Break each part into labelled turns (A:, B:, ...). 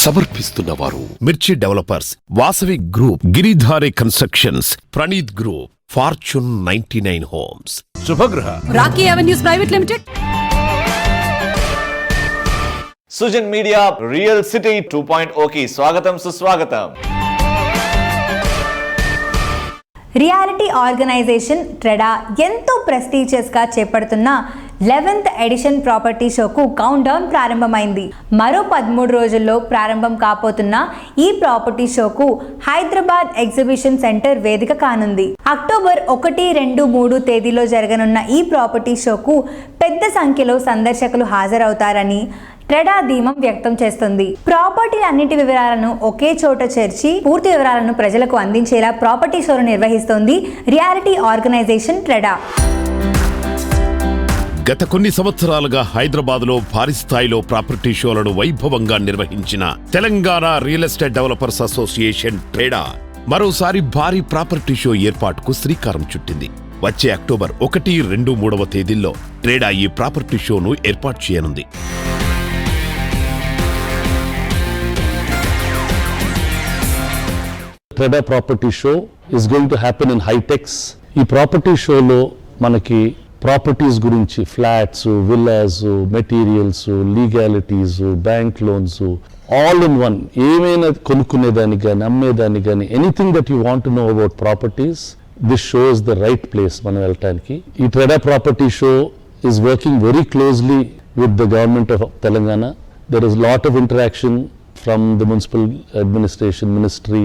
A: సమర్పిస్తున్న వారు Mirchi developers, Vasavi group, Giridhari constructions, Praneeth group, fortune 99 homes, Shubhagraha,
B: Rocky avenues private limited,
C: Sujan media real city 2.0 కి స్వాగతం సుస్వాగతం.
D: రియాలిటీ ఆర్గనైజేషన్ ట్రెడా ఎంతో ప్రెస్టీజియస్గా చేపడుతున్న 11th ఎడిషన్ ప్రాపర్టీ షోకు కౌంట్ డౌన్ ప్రారంభమైంది. మరో 13 రోజుల్లో ప్రారంభం కాబోతున్న ఈ ప్రాపర్టీ షోకు హైదరాబాద్ ఎగ్జిబిషన్ సెంటర్ వేదిక కానుంది. అక్టోబర్ 1, 2, 3 తేదీలో జరగనున్న ఈ ప్రాపర్టీ షోకు పెద్ద సంఖ్యలో సందర్శకులు హాజరవుతారని ట్రెడా ధీమం వ్యక్తం చేస్తుంది. ప్రాపర్టీ అన్నిటి వివరాలను ఒకే చోట చేర్చి పూర్తి వివరాలను ప్రజలకు అందించేలా ప్రాపర్టీ షోను నిర్వహిస్తోంది రియాలిటీ ఆర్గనైజేషన్ ట్రెడా.
A: గత కొన్ని సంవత్సరాలుగా హైదరాబాద్ లో భారీ స్థాయిలో ప్రాపర్టీ షోలను వైభవంగా నిర్వహించిన Telangana real estate developers association TREDA మరోసారి భారీ ప్రాపర్టీ షో ఏర్పాటుకు శ్రీకారం చుట్టింది. వచ్చే అక్టోబర్ 1, 2, 3వ తేదీల్లో ట్రేడా ఈ ప్రాపర్టీ షోను ఏర్పాటు చేయనుంది.
E: ట్రెడా property show is going to happen in HITEX. ఈ ప్రాపర్టీ షోలో మనకి ప్రాపర్టీస్ గురించి, flats, villas, materials, legalities, bank loans, all in one, ఏమైనా కొనుక్కునేదానికి కానీ అమ్మేదానికి కానీ anything that you want to know about properties, this show is the right place మనం వెళ్ళటానికి. ఈ ట్రెడా property show is working very closely with the government of Telangana. There is lot of interaction from the municipal administration ministry,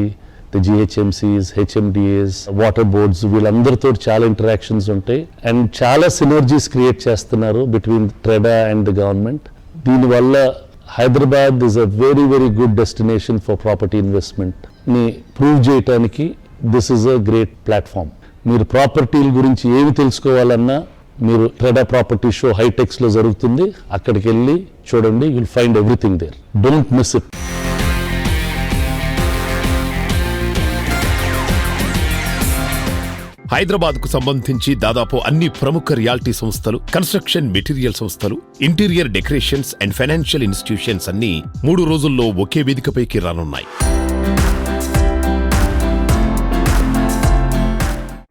E: the GHMCs, HMDAs, water boards, వీళ్ళందరితో చాలా interactions ఉంటాయి and చాలా synergies create చేస్తున్నారు between TREDA and the government. దీనివల్ల Hyderabad is a very very good destination for property investment ని prove చేయడానికి this is a great platform. మీరు ప్రాపర్టీల గురించి ఏమి తెలుసుకోవాలన్నా మీరు ట్రెడా ప్రాపర్టీ షో హైటెక్స్ లో జరుగుతుంది, అక్కడికి వెళ్ళి చూడండి, you'll find everything there. Don't miss it.
A: Hyderabad కు సంబంధించి దాదాపు అన్ని ప్రముఖ రియాలిటీ సంస్థలు, కన్స్ట్రక్షన్ మెటీరియల్ సంస్థలు, interior decorations and financial institutions అన్ని 3 రోజుల్లో ఒకే వేదికపైకి రానున్నాయి.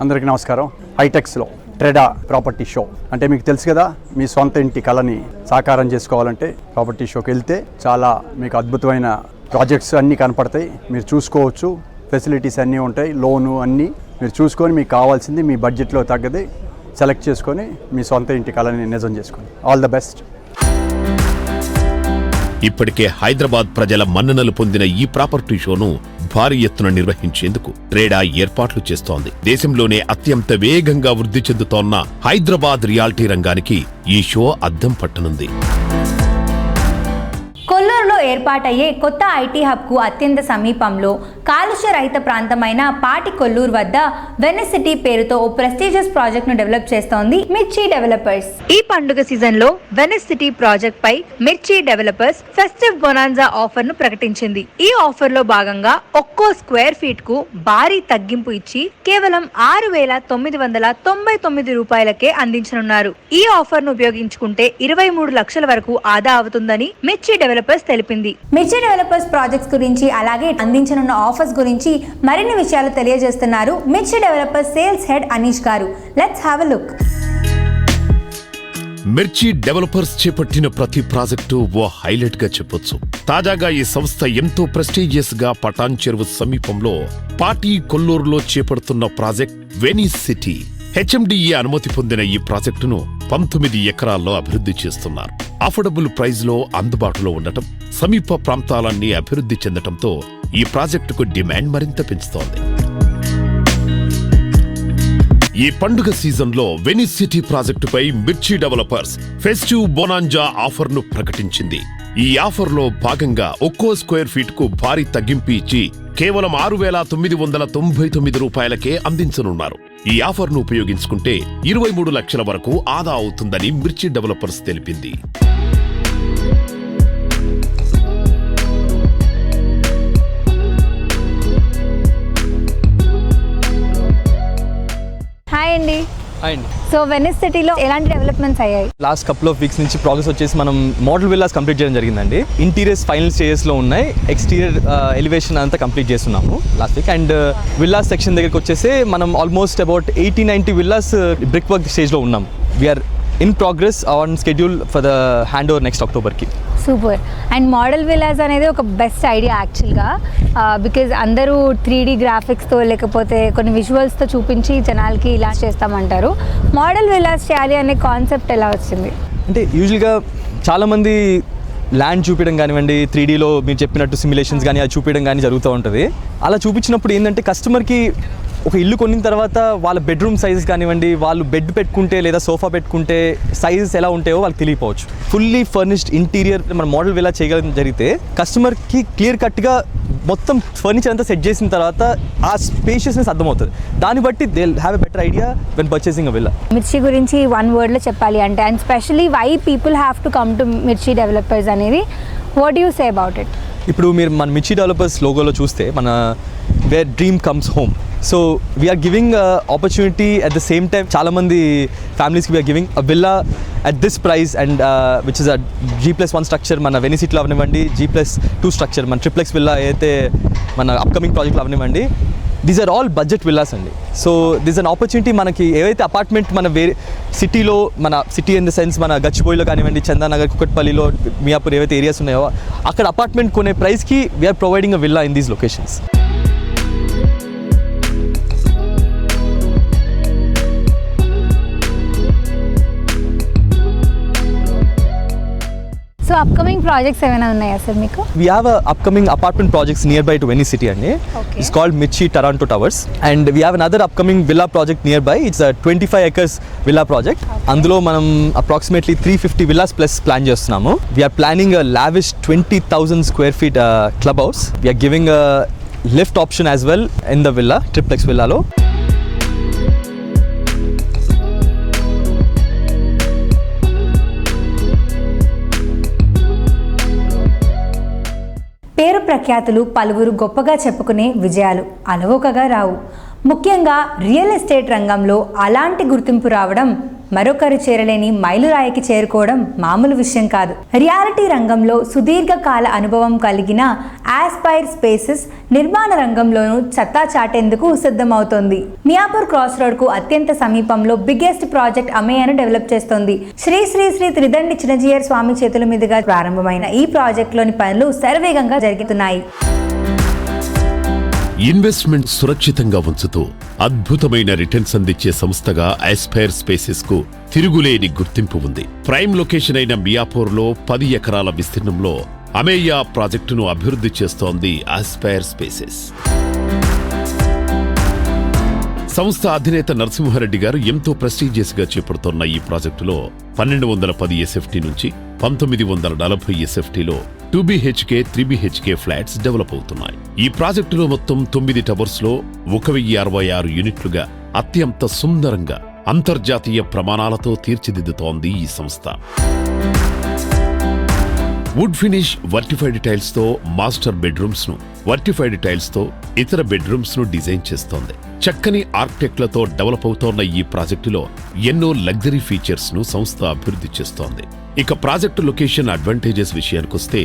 F: అందరికీ నమస్కారం. హైటెక్స్లో ట్రెడా ప్రాపర్టీ షో అంటే మీకు తెలుసు కదా, మీ సొంత ఇంటి కళని సాకారం చేసుకోవాలంటే ప్రాపర్టీ షోకి వెళ్తే చాలా మీకు అద్భుతమైన ప్రాజెక్ట్స్ అన్నీ కనపడతాయి, మీరు చూసుకోవచ్చు, ఫెసిలిటీస్ అన్నీ ఉంటాయి, లోను అన్నీ మీరు చూసుకొని మీకు కావాల్సింది మీ బడ్జెట్లో తగ్గది సెలెక్ట్ చేసుకొని మీ సొంత ఇంటి కళని నిజం చేసుకోండి. All the best.
A: ఇప్పటికే హైదరాబాద్ ప్రజల మన్ననలు పొందిన ఈ ప్రాపర్టీ షోను భారీ ఎత్తున నిర్వహించేందుకు ట్రేడా ఏర్పాట్లు చేస్తోంది. దేశంలోనే అత్యంత వేగంగా వృద్ధి చెందుతోన్న హైదరాబాద్ రియాలిటీ రంగానికి ఈ షో అద్దం పట్టనుంది.
D: కొల్లూరులో ఏర్పాటయ్యే కొత్త ఐటీ హబ్కు అత్యంత సమీపంలో కాలుష్య రహిత ప్రాంతమైన పాటి కొల్లూరు వద్ద వెనిస్ సిటీ పేరుతో ఓ ప్రెస్టీజియస్ ప్రాజెక్ట్ ను డెవలప్ చేస్తోంది మిర్చి డెవలపర్స్. ఈ పండుగ సీజన్ లో వెనిస్ సిటీ ప్రాజెక్ట్ పై మిర్చి డెవలపర్స్ ఫెస్టివ్ బొనాన్జా ఆఫర్ ను ప్రకటించింది. ఈ ఆఫర్ లో భాగంగా ఒక్కో స్క్వేర్ ఫీట్ కు భారీ తగ్గింపు ఇచ్చి కేవలం 6,999 రూపాయలకే అందించనున్నారు. ఈ ఆఫర్ ను ఉపయోగించుకుంటే 23 లక్షల వరకు ఆదా అవుతుందని మిర్చి డెవలపర్స్ తెలిపింది. మిర్చి డెవలపర్స్ ప్రాజెక్ట్స్ గురించి అలాగే అందించనున్న ఆఫర్స్ గురించి మరిన్ని విషయాలు తెలియజేస్తున్నారు మిర్చి డెవలపర్స్ సేల్స్ హెడ్ అనీష్ గారు. Let's have a look.
A: మిర్చి డెవలపర్స్ చేపట్టిన ప్రతి ప్రాజెక్టు ఓ హైలైట్ గా చెప్పొచ్చు. తాజాగా ఈ సంస్థ ఎంతో ప్రెస్టీజియస్ గా పటాన్ చెరువు సమీపంలో పాటి కొల్లూరులో చేపడుతున్న ప్రాజెక్ట్ వెనిస్ సిటీ. HMDA అనుమతి పొందిన ఈ ప్రాజెక్టును 19 ఎకరాల్లో అభివృద్ధి చేస్తున్నారు. అఫోర్డబుల్ ప్రైజ్ లో అందుబాటులో ఉండటం, సమీప ప్రాంతాలన్నీ అభివృద్ధి చెందటంతో ఈ ప్రాజెక్టుకు డిమాండ్ మరింత పెంచుతోంది. ఈ పండుగ సీజన్లో వెనిస్ సిటీ ప్రాజెక్టుపై మిర్చి డెవలపర్స్ ఫెస్టివ్ బొనాంజా ఆఫర్ ను ప్రకటించింది. ఈ ఆఫర్ లో భాగంగా ఒక్కో స్క్వేర్ ఫీట్ కు భారీ తగ్గింపు ఇచ్చి కేవలం 6,999 రూపాయలకే అందించనున్నారు. ఈ ఆఫర్ ను ఉపయోగించుకుంటే 23 లక్షల వరకు ఆదా అవుతుందని మిర్చి డెవలపర్స్ తెలిపింది.
D: హాయ్ అండి.
G: అండ్
D: సో వెనిస్ సిటీలో ఎలాంటి డెవలప్మెంట్స్ అయ్యాయి?
G: లాస్ట్ కపుల్ ఆఫ్ వీక్స్ నుంచి ప్రోగ్రెస్ వచ్చేసి మనం మోడల్ విల్లాస్ కంప్లీట్ చేయడం జరిగిందండి. ఇంటీరియర్స్ ఫైనల్ స్టేజెస్లో ఉన్నాయి, ఎక్స్టీరియర్ ఎలివేషన్ అంతా కంప్లీట్ చేస్తున్నాము last week. And villas section దగ్గరికి వచ్చేసి మనం almost about 80-90 villas brick work స్టేజ్లో ఉన్నాం. We're in progress on schedule for the hand over next అక్టోబర్కి.
D: సూపర్. అండ్ మోడల్ విల్లాస్ అనేది ఒక బెస్ట్ ఐడియా యాక్చువల్గా, బికాజ్ అందరూ 3D గ్రాఫిక్స్తో లేకపోతే కొన్ని విజువల్స్తో చూపించి జనాలకి ఇలా చేస్తామంటారు. మోడల్ విల్లాస్ చేయాలి అనే కాన్సెప్ట్ ఎలా వచ్చింది?
G: అంటే యూజువల్గా చాలామంది ల్యాండ్ చూపించడం కానివ్వండి, 3Dలో మీరు చెప్పినట్టు సిమ్యులేషన్స్ కానీ అది చూపించడం కానీ జరుగుతూ ఉంటుంది. అలా చూపించినప్పుడు ఏంటంటే కస్టమర్కి ఒక ఇల్లు కొన్న తర్వాత వాళ్ళ బెడ్రూమ్ సైజెస్ కానివ్వండి, వాళ్ళు బెడ్ పెట్టుకుంటే లేదా సోఫా పెట్టుకుంటే సైజెస్ ఎలా ఉంటాయో వాళ్ళకి తెలియపోవచ్చు. ఫుల్లీ ఫర్నిష్డ్ ఇంటీరియర్ మన మోడల్ విల్లా చేయగలం జరిగితే కస్టమర్కి క్లియర్ కట్గా మొత్తం ఫర్నిచర్ అంతా సెట్ చేసిన తర్వాత ఆ స్పేషియస్నెస్ అర్థమవుతుంది. దాన్ని బట్టి they have a better idea when purchasing a villa.
D: Mirchi గురించి 1 వర్డ్లో చెప్పాలి అంటే, and specially why people have to come to Mirchi developers అనేది, what you say about it?
G: ఇప్పుడు మీరు మన మిర్చి డెవలపర్స్ లోగోలో చూస్తే మన where dream comes home. So we're giving opportunity at the same time చాలా మంది ఫ్యామిలీస్కి we're giving a villa at this price and which is a G+1 structure మన వెనిసిటీలో అవనివ్వండి, G+2 స్ట్రక్చర్ మన ట్రిప్లెక్స్ విల్లా అయితే మన అప్కమింగ్ ప్రాజెక్ట్లో అవనివ్వండి. These are all budget villas అండి. సో దిస్ అన్ ఆపర్చునిటీ మనకి ఏవైతే అపార్ట్మెంట్ మన వేరే సిటీలో, మన సిటీ ఇన్ ద సెన్స్ మన గచ్చిబౌలిలో కానివ్వండి, చందానగర్, కుకట్పల్లిలో, మియాపూర్ ఏవైతే ఏరియాస్ ఉన్నాయో అక్కడ అపార్ట్మెంట్ కొనే ప్రైస్కి we are providing a villa in these locations.
D: So upcoming projects ఏమైనా ఉన్నాయా సార్ మీకు?
G: We have a upcoming apartment projects nearby to Venice City అండి.
D: Okay.
G: It's called Mirchi Toronto Towers and we have another upcoming villa project nearby. It's a 25 acres villa project. అందులో మనం approximately 350 villas plus plan చేస్తున్నాము. We are planning a lavish 20,000 square feet clubhouse. We are giving a lift option as well in the villa, triplex villalo.
D: పేరు ప్రఖ్యాతులు పలువురు గొప్పగా చెప్పుకునే విజయాలు అలవోకగా రావు. ముఖ్యంగా రియల్ ఎస్టేట్ రంగంలో అలాంటి గుర్తింపు రావడం, మరొకరు చేరలేని మైలురాయికి చేరుకోవడం మామూలు విషయం కాదు. రియాలిటీ రంగంలో సుదీర్ఘకాల అనుభవం కలిగిన ఆస్పైర్ స్పేసెస్ నిర్మాణ రంగంలోనూ సత్తా చాటేందుకు సిద్ధమవుతోంది. మియాపూర్ క్రాస్ రోడ్ కు అత్యంత సమీపంలో బిగ్గెస్ట్ ప్రాజెక్ట్ అమేయాను డెవలప్ చేస్తోంది. శ్రీ శ్రీ శ్రీ త్రిదండి చిన్నజీయర్ స్వామి చేతుల మీదుగా ప్రారంభమైన ఈ ప్రాజెక్టులోని పనులు శరవేగంగా జరుగుతున్నాయి.
A: ఇన్వెస్ట్మెంట్ సురక్షితంగా ఉంచుతూ అద్భుతమైన రిటర్న్స్ అందించే సంస్థగా ఆస్పైర్ స్పేసెస్ కు తిరుగులేని గుర్తింపు ఉంది. ప్రైమ్ లొకేషన్ అయిన మియాపూర్లో 10 ఎకరాల విస్తీర్ణంలో అమేయా ప్రాజెక్టును అభివృద్ధి చేస్తోంది ఆస్పైర్ స్పేసెస్. సంస్థ అధినేత నరసింహారెడ్డి గారు ఎంతో ప్రెస్టీజియస్ గా చేపడుతున్న ఈ ప్రాజెక్టులో 1210 SFT నుంచి 1940 SFTలో 2BHK, 3BHK ఫ్లాట్స్ డెవలప్ అవుతున్నాయి. ఈ ప్రాజెక్టులో మొత్తం 9 టవర్స్ లో 1066 యూనిట్లుగా అత్యంత సుందరంగా అంతర్జాతీయ ప్రమాణాలతో తీర్చిదిద్దుతోంది ఈ సంస్థ. వుడ్ ఫినిష్ వర్టిఫైడ్ టైల్స్ తో మాస్టర్ బెడ్రూమ్స్ ను, వర్టిఫైడ్ టైల్స్ తో ఇతర బెడ్రూమ్స్ ను డిజైన్ చేస్తోంది. చక్కని ఆర్కిటెక్ట్లతో డెవలప్ అవుతోన్న ఈ ప్రాజెక్టులో ఎన్నో లగ్జరీ ఫీచర్స్ ను సంస్థ అభివృద్ధి చేస్తోంది. ఇక ప్రాజెక్టు లొకేషన్ అడ్వాంటేజెస్ విషయానికొస్తే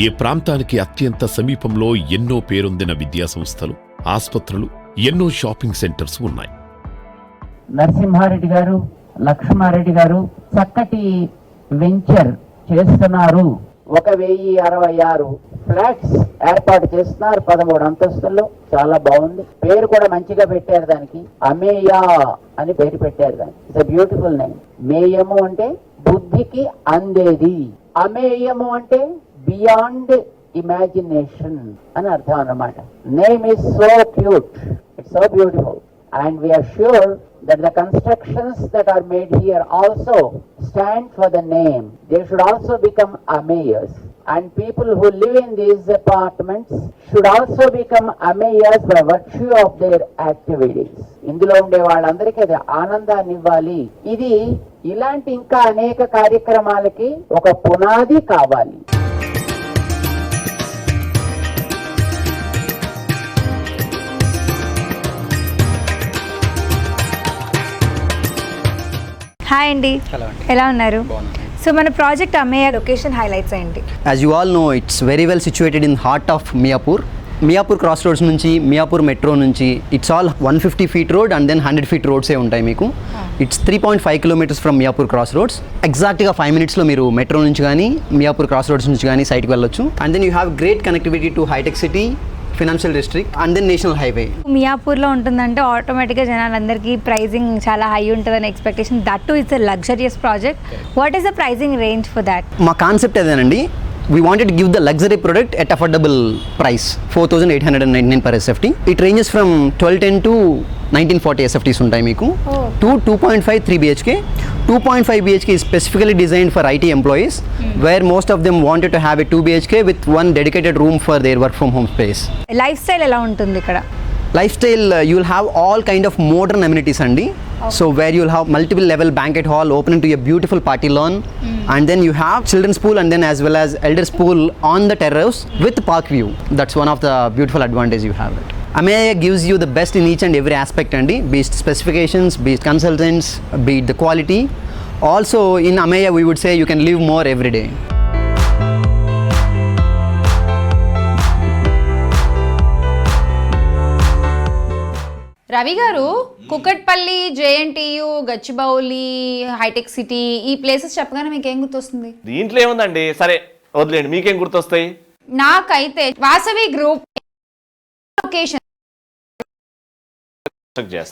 A: ఈ ప్రాంతానికి అత్యంత సమీపంలో ఎన్నో పేరొందిన విద్యా సంస్థలు, ఆస్పత్రులు, ఎన్నో షాపింగ్ సెంటర్స్ ఉన్నాయి.
H: నరసింహారెడ్డి గారు, లక్ష్మారెడ్డి గారు చక్కటి వెంచర్ చేస్తున్నారు. 1066 ఫ్లాట్స్ ఏర్పాటు చేస్తున్నారు 13 అంతస్తుల్లో. చాలా బాగుంది. పేరు కూడా మంచిగా పెట్టారు దానికి. అమేయా అని పేరు పెట్టారు దానికి. It's a beautiful name. మేయము అంటే బుద్ధికి అందేది, అమేయము అంటే బియాండ్ ఇమాజినేషన్ అని అర్థం అన్నమాట. Name is so cute, it's so beautiful, and we are sure that the constructions that are made here also stand for the name. They should also become ameyas, and people who live in these apartments should also become ameyas by virtue of their activities. ఇందులో ఉండే వాళ్ళందరికీ అది ఆనందాన్ని ఇవ్వాలి. ఇది ఇలాంటి ఇంకా అనేక కార్యక్రమాలకి ఒక పునాది కావాలి.
D: హాయ్ అండి, ఎలా ఉన్నారు? సో మన ప్రాజెక్ట్ అమ్మేయ లొకేషన్ హైలైట్స్ ఏంటి?
I: As you all know, it's very well situated in heart of Miapur. Miyapur cross roads నుంచి మియాపూర్ మెట్రో నుంచి it's all 150 feet road and then 100 feet రోడ్సే ఉంటాయి మీకు. It's 3.5 kilometers from Miyapur cross roads. ఎగ్జాక్ట్గా 5 minutesలో మీరు metro నుంచి కానీ మియాపూర్ క్రాస్ రోడ్స్ నుంచి కానీ సైట్కి వెళ్ళొచ్చు. And then you have great connectivity to హైటెక్ City, financial district and then national highway.
D: మియాపూర్లో ఉంటుందంటే ఆటోమేటిక్గా జనాలందరికీ ప్రైజింగ్ చాలా హై ఉంటుందని expectation. That too it's a luxurious project. What is the pricing range for that?
I: మా కాన్సెప్ట్ అదేనండి. We wanted to give the luxury product at affordable price, 4,899 per SFT. It ranges from 1210 to 1940 SFTs ఉంటాయి మీకు. To 2.5 3 BHK. 2.5 BHK is specifically designed for IT employees, where most of them wanted to have a 2 BHK with one dedicated room for their work from home space.
D: Life style ఎలా ఉంటుంది ఇక్కడ?
I: Lifestyle, you will have all kind of modern amenities andi. So where you will have multiple level banquet hall open into a beautiful party lawn, and then you have children's pool and then as well as elders pool on the terrace with park view. That's one of the beautiful advantage you have it. Ameya gives you the best in each and every aspect andi, be it specifications, be it consultants, be it the quality. Also in Ameya we would say you can live more every day.
B: Ravi garu, Kukatpally, JNTU, Gachibowli, hi-tech city, ఈ places చెప్పగానే మీకు ఏం గుర్తొస్తుంది?
C: దీంట్లో ఏముందండి, సరే వదిలేండి, మీకేం గుర్తొస్తాయి?
B: నాకైతే Vasavi group location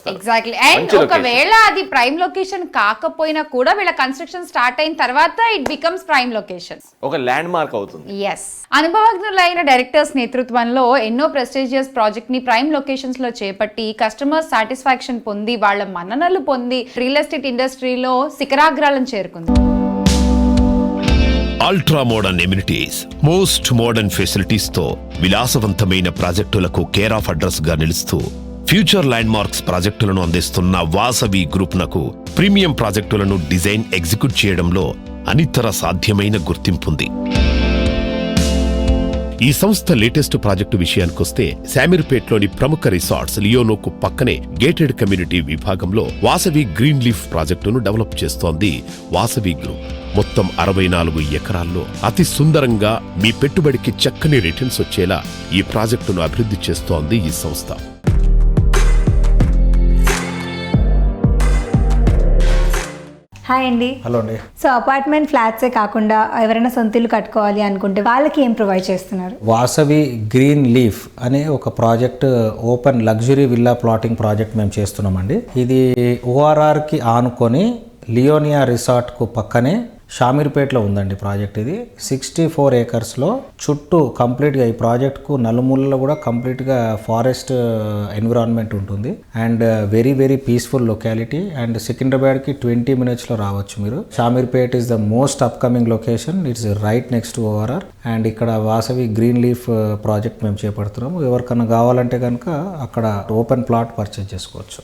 B: exactly. And ఒకవేళ అది ప్రైమ్ లొకేషన్ కాకపోయినా కూడా వీళ్ళ కన్స్ట్రక్షన్ స్టార్ట్ అయిన తర్వాత ఇట్ బికమ్స్ ప్రైమ్ లొకేషన్,
C: ఒక ల్యాండ్ మార్క్ అవుతుంది.
B: ఎస్. అనుభవజ్ఞులైన డైరెక్టర్స్ నేతృత్వంలో ఎన్నో ప్రెస్టీజియస్ ప్రాజెక్ట్ ని ప్రైమ్ లొకేషన్స్ లో చేపట్టి కస్టమర్ సాటిస్ఫాక్షన్ పొంది వాళ్ళ మన్ననలు పొంది రియల్ ఎస్టేట్ ఇండస్ట్రీలో శిఖరాగ్రాలను చేరుకుంది.
A: Ultra modern amenities, most modern facilities తో విలాసవంతమైన ప్రాజెక్టులకు కేర్ ఆఫ్ అడ్రస్ గా నిలుస్తూ ఫ్యూచర్ ల్యాండ్ మార్క్స్ ప్రాజెక్టులను అందిస్తున్న వాసవి గ్రూప్ నకు ప్రీమియం ప్రాజెక్టులను డిజైన్ ఎగ్జిక్యూట్ చేయడంలో అనితర సాధ్యమైన గుర్తింపుంది. ఈ సంస్థ లేటెస్ట్ ప్రాజెక్టు విషయానికొస్తే శామీర్పేట్లోని ప్రముఖ రిసార్ట్స్ లియోనోకు పక్కనే గేటెడ్ కమ్యూనిటీ విభాగంలో వాసవి గ్రీన్ లీఫ్ ప్రాజెక్టును డెవలప్ చేస్తోంది వాసవి గ్రూప్. మొత్తం 64 ఎకరాల్లో అతి సుందరంగా మీ పెట్టుబడికి చక్కని రిటర్న్స్ వచ్చేలా ఈ ప్రాజెక్టును అభివృద్ధి చేస్తోంది ఈ సంస్థ.
D: హాయ్ అండి.
J: హలో అండి.
D: సో అపార్ట్మెంట్ ఫ్లాట్సే కాకుండా ఎవరైనా సొంత ఇల్లు కట్టుకోవాలి అనుకుంటే వాళ్ళకి ఏం ప్రొవైడ్ చేస్తున్నారు?
J: వాసవి గ్రీన్ లీఫ్ అనే ఒక project, open luxury villa plotting project మేము చేస్తున్నామండి. ఇది ఓఆర్ఆర్కి ఆనుకొని లియోనియా రిసార్ట్కు పక్కనే షామీర్పేట్లో ఉందండి ప్రాజెక్ట్. ఇది 64 acresలో చుట్టూ కంప్లీట్గా ఈ ప్రాజెక్ట్కు నలుమూలలో కూడా కంప్లీట్గా ఫారెస్ట్ ఎన్విరాన్మెంట్ ఉంటుంది and very very peaceful locality. And సికింద్రాబాద్కి 20 minutesలో రావచ్చు మీరు. Shamirpet is the most upcoming location. It's right next to ORR. And ఇక్కడ వాసవి గ్రీన్ లీఫ్ ప్రాజెక్ట్ మేము చేపడుతున్నాము. ఎవరికన్నా కావాలంటే కనుక అక్కడ ఓపెన్ ప్లాట్ పర్చేజ్ చేసుకోవచ్చు.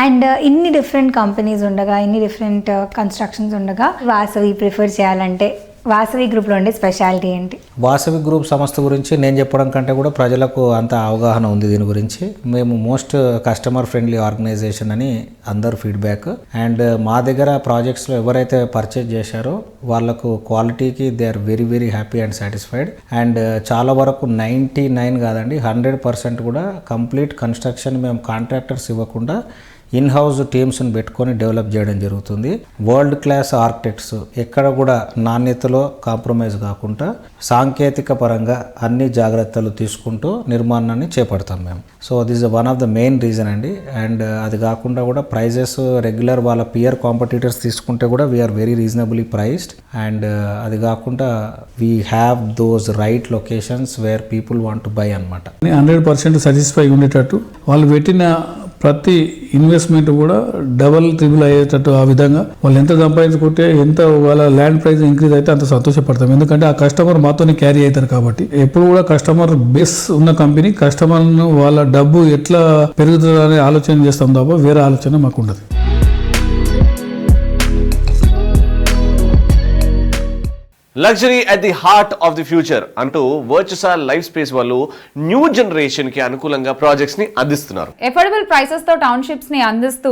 D: అండ్ ఇన్ని డిఫరెంట్ కంపెనీస్ ఉండగా, ఇన్ని డిఫరెంట్ కన్స్ట్రక్షన్స్ ఉండగా వాసవి ప్రిఫర్ చేయాలంటే వాసవి గ్రూప్లో ఉండే స్పెషాలిటీ ఏంటి?
J: వాసవి గ్రూప్ సంస్థ గురించి నేను చెప్పడం కంటే కూడా ప్రజలకు అంత అవగాహన ఉంది దీని గురించి. మేము మోస్ట్ కస్టమర్ ఫ్రెండ్లీ ఆర్గనైజేషన్ అని అందరు ఫీడ్బ్యాక్. అండ్ మా దగ్గర ప్రాజెక్ట్స్లో ఎవరైతే పర్చేజ్ చేశారో వాళ్ళకు క్వాలిటీకి they are very very happy and satisfied. And చాలా వరకు 99 కాదండి 100% కూడా కంప్లీట్ కన్స్ట్రక్షన్ మేము కాంట్రాక్టర్స్ ఇవ్వకుండా ఇన్ హౌస్ టీమ్స్ని పెట్టుకొని డెవలప్ చేయడం జరుగుతుంది. వరల్డ్ క్లాస్ ఆర్కిటెక్ట్స్ ఎక్కడ కూడా నాణ్యతలో కాంప్రమైజ్ కాకుండా సాంకేతిక పరంగా అన్ని జాగ్రత్తలు తీసుకుంటూ నిర్మాణాన్ని చేపడతాం మేము. So this is one of the main reason అండి. అండ్ అది కాకుండా కూడా ప్రైజెస్ రెగ్యులర్ వాళ్ళ పియర్ కాంపిటీటర్స్ తీసుకుంటే కూడా we are very reasonably priced. And అది కాకుండా we have those right locations where people want to buy అనమాట.
K: 100% సాటిస్ఫై ఉండేటట్టు వాళ్ళు పెట్టిన ప్రతి ఇన్వెస్ట్మెంట్ కూడా డబల్ ట్రిపుల్ అయ్యేటట్టు ఆ విధంగా వాళ్ళు ఎంత సంపాదించుకుంటే ఎంత వాళ్ళ ల్యాండ్ ప్రైస్ ఇంక్రీజ్ అయితే అంత సంతోషపడతాం. ఎందుకంటే ఆ కస్టమర్ మాతోనే క్యారీ అవుతారు కాబట్టి. ఎప్పుడు కూడా కస్టమర్ బేస్ ఉన్న కంపెనీ కస్టమర్ను వాళ్ళ డబ్బు ఎట్లా పెరుగుతుంది అనే ఆలోచన చేస్తాం తప్ప వేరే ఆలోచన మాకు ఉండదు.
C: Luxury at the heart of the future అంటూ వర్చుసా లైఫ్ స్పేస్ వాళ్ళు న్యూ జనరేషన్ కి అనుకూలంగా ప్రాజెక్ట్స్ ని అందిస్తున్నారు.
B: ఎఫోర్డబుల్ ప్రైసెస్ తో టౌన్షిప్స్ ని అందిస్తూ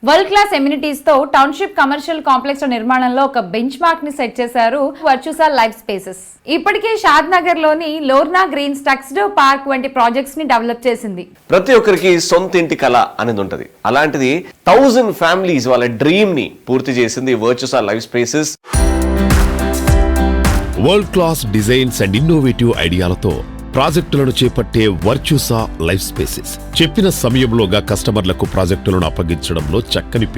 B: వరల్డ్ క్లాస్ ఎమ్యూనిటీస్ తో టౌన్షిప్ కమర్షియల్ కాంప్లెక్స్ నిర్మాణంలో ఒక బెంచ్ మార్క్ ని సెట్ చేశారు వర్చుసా లైఫ్ స్పేసెస్. ఇప్పటికే షాద్ నగర్ లోని లోర్నా గ్రీన్స్ టక్స్డో పార్క్ వంటి ప్రాజెక్ట్స్ ని డెవలప్ చేసింది.
C: ప్రతి ఒక్కరికి సొంత ఇంటి కళ అనేది ఉంటది. అలాంటిది 1000 ఫ్యామిలీస్ వాళ్ళ డ్రీమ్ ని పూర్తి చేసింది Virtusa life spaces.
A: World class designs and innovative ఐడియాలతో ప్రాజెక్టులను చేపట్టే వర్చుసా లైఫ్ స్పేసెస్ చెప్పిన సమయంలోగా కస్టమర్లకు ప్రాజెక్టులను అప్పగించడంలో చక్కని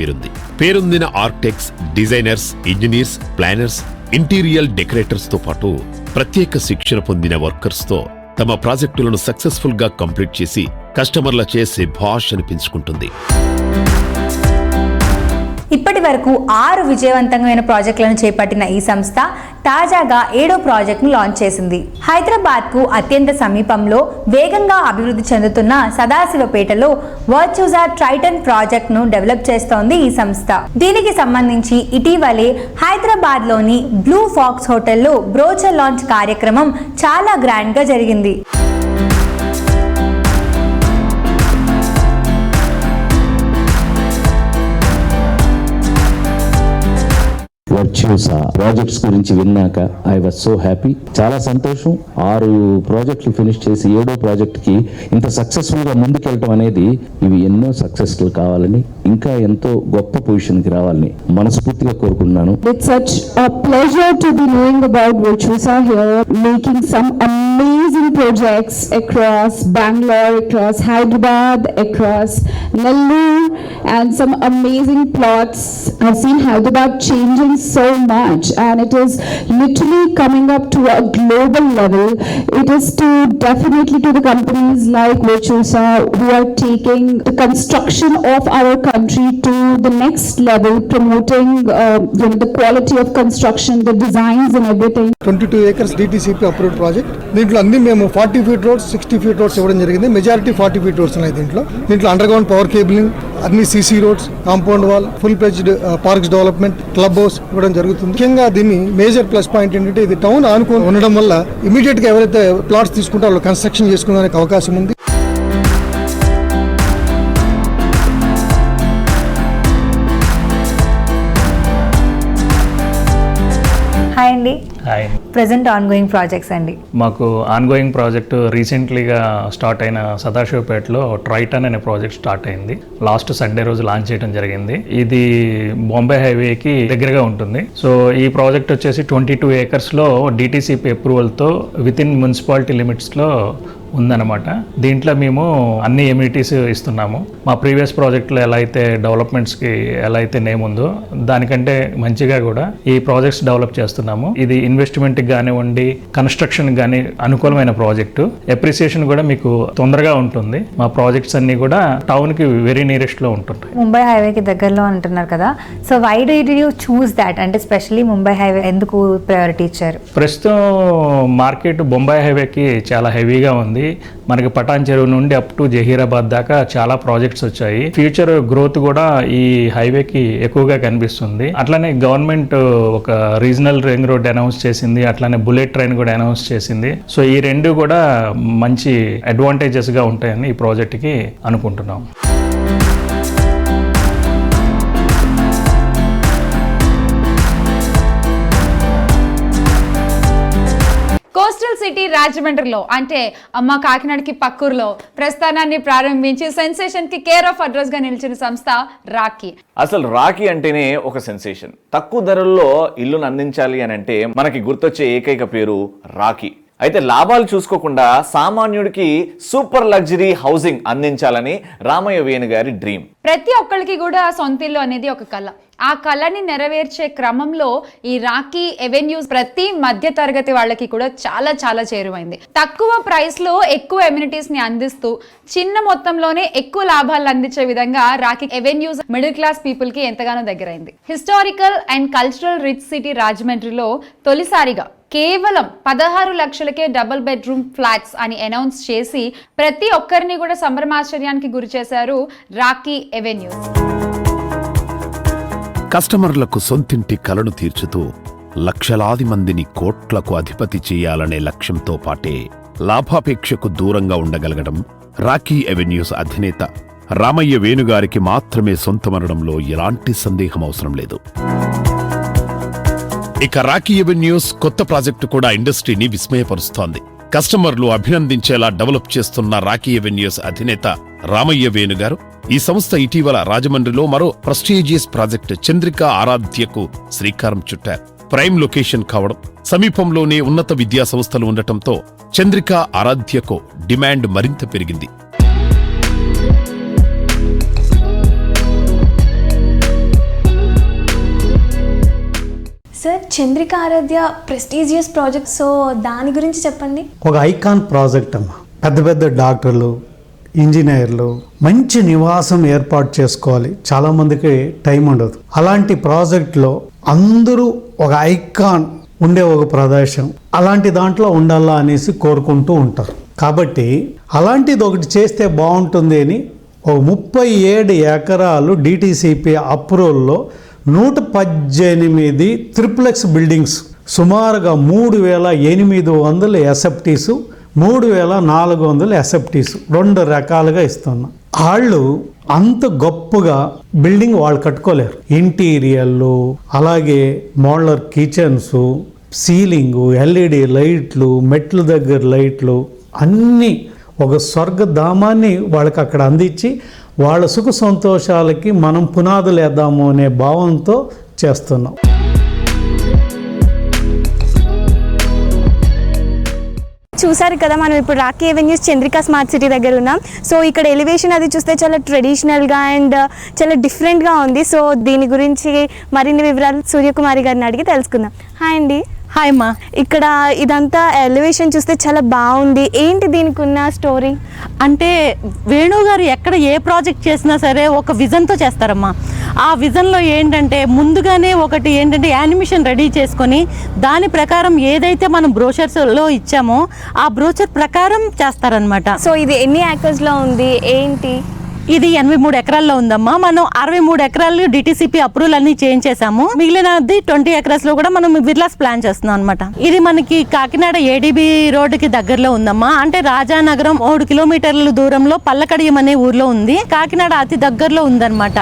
A: పేరొందిన architects, designers, engineers, planners, interior decorators తో పాటు ప్రత్యేక శిక్షణ పొందిన వర్కర్స్ తో తమ ప్రాజెక్టులను సక్సెస్ఫుల్ గా కంప్లీట్ చేసి కస్టమర్లచే శభాష్ అనిపించుకుంటుంది.
D: ఇప్పటి వరకు 6 విజయవంతమైన ప్రాజెక్టులను చేపట్టిన ఈ సంస్థ తాజాగా 7వ ప్రాజెక్టును లాంచ్ చేసింది. హైదరాబాద్కు అత్యంత సమీపంలో వేగంగా అభివృద్ధి చెందుతున్న సదాశివపేటలో వర్చుసా ట్రైటన్ ప్రాజెక్టును డెవలప్ చేస్తోంది ఈ సంస్థ. దీనికి సంబంధించి ఇటీవలే హైదరాబాద్లోని బ్లూ ఫాక్స్ హోటల్లో బ్రోచర్ లాంచ్ కార్యక్రమం చాలా గ్రాండ్గా జరిగింది.
L: వర్చుసా ప్రాజెక్ట్స్ గురించి విన్నాక ఐ వాజ్ సో హ్యాపీ. చాలా సంతోషం. 6 ప్రాజెక్టులు ఫినిష్ చేసి 7వ ప్రాజెక్ట్కి ఇంత సక్సెస్ఫుల్గా ముందుకెళ్ళటం అనేది ఇవి ఎన్నో సక్సెస్ఫుల్ కావాలని, ఇంకా ఎంతో గొప్ప పొజిషన్కి రావాలని మనస్ఫూర్తిగా కోరుకుంటున్నాను.
M: It's such a pleasure to be knowing about Virtusa here, making some amazing projects across Bangalore, across Hyderabad, across Nellore, and some amazing plots. I've seen Hyderabad changing so much, and it is literally coming up to a global level. It is definitely to the companies like Virtusa who are taking the construction of our country to the next level, promoting the quality of construction, the designs and everything.
N: 22 acres DTCP approved project. దీంట్లో అన్ని మేము 40 feet roads, 60 feet roads ఇవ్వడం జరిగింది. Majority 40 feet roads ఉన్నాయి దీంట్లో underground power cabling, అన్ని CC roads, compound wall, full pledged parks development, club house ఇవ్వడం జరుగుతుంది. ముఖ్యంగా దీన్ని మేజర్ ప్లస్ పాయింట్ ఏంటంటే ఇది టౌన్ ఆనుకొని ఉండడం వల్ల ఇమీడియట్ గా ఎవరైతే ప్లాట్స్ తీసుకుంటే వాళ్ళు కన్స్ట్రక్షన్ చేసుకునే అవకాశం ఉంది.
D: హాయ్ అండి.
O: హాయ్.
D: ప్రెజెంట్ ఆన్గోయింగ్ ప్రాజెక్ట్స్ అండి.
O: మాకు ఆన్గోయింగ్ ప్రాజెక్ట్ రీసెంట్లీగా స్టార్ట్ అయిన సదాశివపేటలో ట్రైటన్ అనే ప్రాజెక్ట్ స్టార్ట్ అయింది. లాస్ట్ సండే రోజు లాంచ్ చేయడం జరిగింది. ఇది బాంబే హైవేకి దగ్గరగా ఉంటుంది. సో ఈ ప్రాజెక్ట్ వచ్చేసి 22 ఏకర్స్లో DTCP అప్రూవల్తో విత్ ఇన్ మున్సిపాలిటీ లిమిట్స్లో ఉందన్నమాట. దీంట్లో మేము అన్ని ఎమ్యూనిటీస్ ఇస్తున్నాము. మా ప్రీవియస్ ప్రాజెక్ట్లో ఎలా అయితే డెవలప్మెంట్స్కి ఎలా అయితే నేమ్ ఉందో దానికంటే మంచిగా కూడా ఈ ప్రాజెక్ట్స్ డెవలప్ చేస్తున్నాము. ఇది ఇన్వెస్ట్మెంట్కి కానివ్వండి, కన్స్ట్రక్షన్ కానీ అనుకూలమైన ప్రాజెక్టు. ఎప్రిసియేషన్ కూడా మీకు తొందరగా ఉంటుంది. మా ప్రాజెక్ట్స్ అన్ని కూడా టౌన్కి వెరీ నియరెస్ట్లో ఉంటుంటాయి.
D: ముంబై హైవేకి దగ్గరలో అంటున్నారు కదా, so why do you choose that? అంటే స్పెషల్లీ ముంబై హైవే ఎందుకు ప్రయారిటీ ఇచ్చారు?
O: ప్రస్తుతం మార్కెట్ బొంబాయి హైవేకి చాలా హెవీగా ఉంది. మనకి పటాన్ చెరువు నుండి అప్ టు జహీరాబాద్ దాకా చాలా ప్రాజెక్ట్స్ వచ్చాయి. ఫ్యూచర్ గ్రోత్ కూడా ఈ హైవేకి ఎక్కువగా కనిపిస్తుంది. అట్లానే గవర్నమెంట్ ఒక రీజనల్ రింగ్ రోడ్ అనౌన్స్ చేసింది, అట్లానే బుల్లెట్ ట్రైన్ కూడా అనౌన్స్ చేసింది. సో ఈ రెండు కూడా మంచి అడ్వాంటేజెస్గా ఉంటాయని ఈ ప్రాజెక్ట్కి అనుకుంటున్నాం.
B: కోస్టల్ సిటీ రాజమండ్రిలో అంటే అమ్మ కాకినాడకి పక్కూరులో ప్రస్థానాన్ని ప్రారంభించి సెన్సేషన్ కి కేర్ ఆఫ్ అడ్రస్ గా నిలిచిన సంస్థ రాకీ.
C: అసలు రాకీ అంటేనే ఒక సెన్సేషన్. తక్కువ ధరల్లో ఇల్లును అందించాలి అని అంటే మనకి గుర్తొచ్చే ఏకైక పేరు రాకీ. అయితే లాభాలు చూసుకోకుండా సామాన్యుడికి సూపర్ లగ్జరీ హౌసింగ్ అందించాలని రామయ్య వేణు గారి డ్రీమ్.
B: ప్రతి ఒక్కరికి కూడా సొంత ఇల్లు అనేది ఒక కళ. ఆ కళని నెరవేర్చే క్రమంలో ఈ రాకీ ఎవెన్యూస్ ప్రతి మధ్య తరగతి వాళ్ళకి కూడా చాలా చాలా చేరువైంది. తక్కువ ప్రైస్ లో ఎక్కువ ఎమ్యూనిటీస్ ని అందిస్తూ చిన్న మొత్తంలోనే ఎక్కువ లాభాలు అందించే విధంగా Rocky avenues middle class people కి ఎంతగానో దగ్గరైంది. Historical and cultural rich city రాజమండ్రిలో తొలిసారిగా కేవలం 16 లక్షలకే డబుల్ బెడ్రూమ్ ఫ్లాట్స్ అని అనౌన్స్ చేసి ప్రతి ఒక్కరిని కూడా సంభ్రమాశ్చర్యానికి గురి చేశారు రాకీ ఎవెన్యూస్.
A: కస్టమర్లకు సొంతింటి కలను తీర్చుతూ లక్షలాది మందిని కోట్లకు అధిపతి చేయాలనే లక్ష్యంతో పాటే లాభాపేక్షకు దూరంగా ఉండగలగడం రాకీ అవెన్యూస్ అధినేత రామయ్య వేణుగారికి మాత్రమే సొంతమనడంలో ఎలాంటి సందేహం అవసరం లేదు. ఇక రాకీ అవెన్యూస్ కొత్త ప్రాజెక్టు కూడా ఇండస్ట్రీని విస్మయపరుస్తోంది. కస్టమర్లు అభినందించేలా డెవలప్ చేస్తున్న రాకీ అవెన్యూస్ అధినేత రామయ్య వేణుగారు ఈ సంస్థ ఇటీవల రాజమండ్రిలో మరో ప్రెస్టీజియస్ ప్రాజెక్టు చంద్రిక ఆరాధ్యకు శ్రీకారం చుట్టారు. ప్రైమ్ లొకేషన్ కావడం, సమీపంలోనే ఉన్నత విద్యా సంస్థలు ఉండటంతో చంద్రిక ఆరాధ్యకు డిమాండ్ మరింత పెరిగింది.
P: సార్, చంద్రిక ఆరాధ్య ప్రెస్టీజియస్ ప్రాజెక్ట్, సో దాని గురించి చెప్పండి.
Q: ఒక ఐకాన్ ప్రాజెక్ట్ అమ్మ. పెద్ద పెద్ద డాక్టర్లు, ఇంజనీర్లు మంచి నివాసం ఏర్పాటు చేసుకోవాలి, చాలామందికి టైం ఉండదు. అలాంటి ప్రాజెక్ట్లో అందరూ ఒక ఐకాన్ ఉండే ఒక ప్రదేశం అలాంటి దాంట్లో ఉండాలా అనేసి కోరుకుంటూ ఉంటారు. కాబట్టి అలాంటిది ఒకటి చేస్తే బాగుంటుంది అని ఒక 37 ఎకరాలు DTCP అప్రూవల్లో 118 ట్రిప్లెక్స్ బిల్డింగ్స్, సుమారుగా 3800 ఎస్ఎఫ్టీస్, 3400 ఎస్ఎఫ్టీస్ 2 రకాలుగా ఇస్తున్నాం. వాళ్ళు అంత గొప్పగా బిల్డింగ్ వాళ్ళు కట్టుకోలేరు. ఇంటీరియర్లు, అలాగే మోడలర్ కిచెన్స్, సీలింగు, LED లైట్లు, మెట్ల దగ్గర లైట్లు అన్నీ ఒక స్వర్గధామాన్ని వాళ్ళకి అక్కడ అందించి వాళ్ళ సుఖ సంతోషాలకి మనం పునాదులు వేద్దాము అనే భావంతో చేస్తున్నాం.
P: చూసారు కదా, మనం ఇప్పుడు Rocky avenues Chandrika smart city దగ్గర ఉన్నాం. సో ఇక్కడ ఎలివేషన్ అది చూస్తే చాలా ట్రెడిషనల్గా అండ్ చాలా డిఫరెంట్గా ఉంది. సో దీని గురించి మరిన్ని వివరాలు సూర్యకుమారి గారిని అడిగి తెలుసుకుందాం. హాయ్ అండి.
R: హాయ్ అమ్మా.
P: ఇక్కడ ఇదంతా ఎలివేషన్ చూస్తే చాలా బాగుంది. ఏంటి దీనికి ఉన్న స్టోరీ?
R: అంటే వేణు గారు ఎక్కడ ఏ ప్రాజెక్ట్ చేసినా సరే ఒక విజన్తో చేస్తారమ్మా. ఆ విజన్లో ఏంటంటే ముందుగానే ఒకటి ఏంటంటే యానిమేషన్ రెడీ చేసుకొని దాని ప్రకారం ఏదైతే మనం బ్రోషర్స్లో ఇచ్చామో ఆ బ్రోచర్ ప్రకారం చేస్తారనమాట.
P: సో ఇది ఎన్ని ఏకర్స్లో ఉంది, ఏంటి?
R: ఇది 83 ఎకరాల్లో ఉందమ్మా. మనం 63 ఎకరాలు DTCP అప్రూవల్ అన్ని చేంజ్ చేసాము. మిగిలినది 20 ఎకరాస్ లో కూడా మనం విల్లాస్ ప్లాన్ చేస్తున్నాం అనమాట. ఇది మనకి కాకినాడ ADB రోడ్డుకి దగ్గరలో ఉందమ్మా. అంటే రాజానగరం 3 కిలోమీటర్ల దూరంలో పల్లకడియం అనే ఊర్లో ఉంది. కాకినాడ అతి దగ్గరలో ఉందన్నమాట.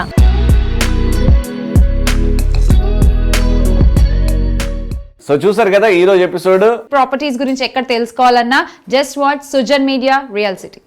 C: సో చూసారు కదా ఈ రోజు ఎపిసోడ్.
B: ప్రాపర్టీస్ గురించి ఎక్కడ తెలుసుకోవాలన్నా just watch Sujan media real city.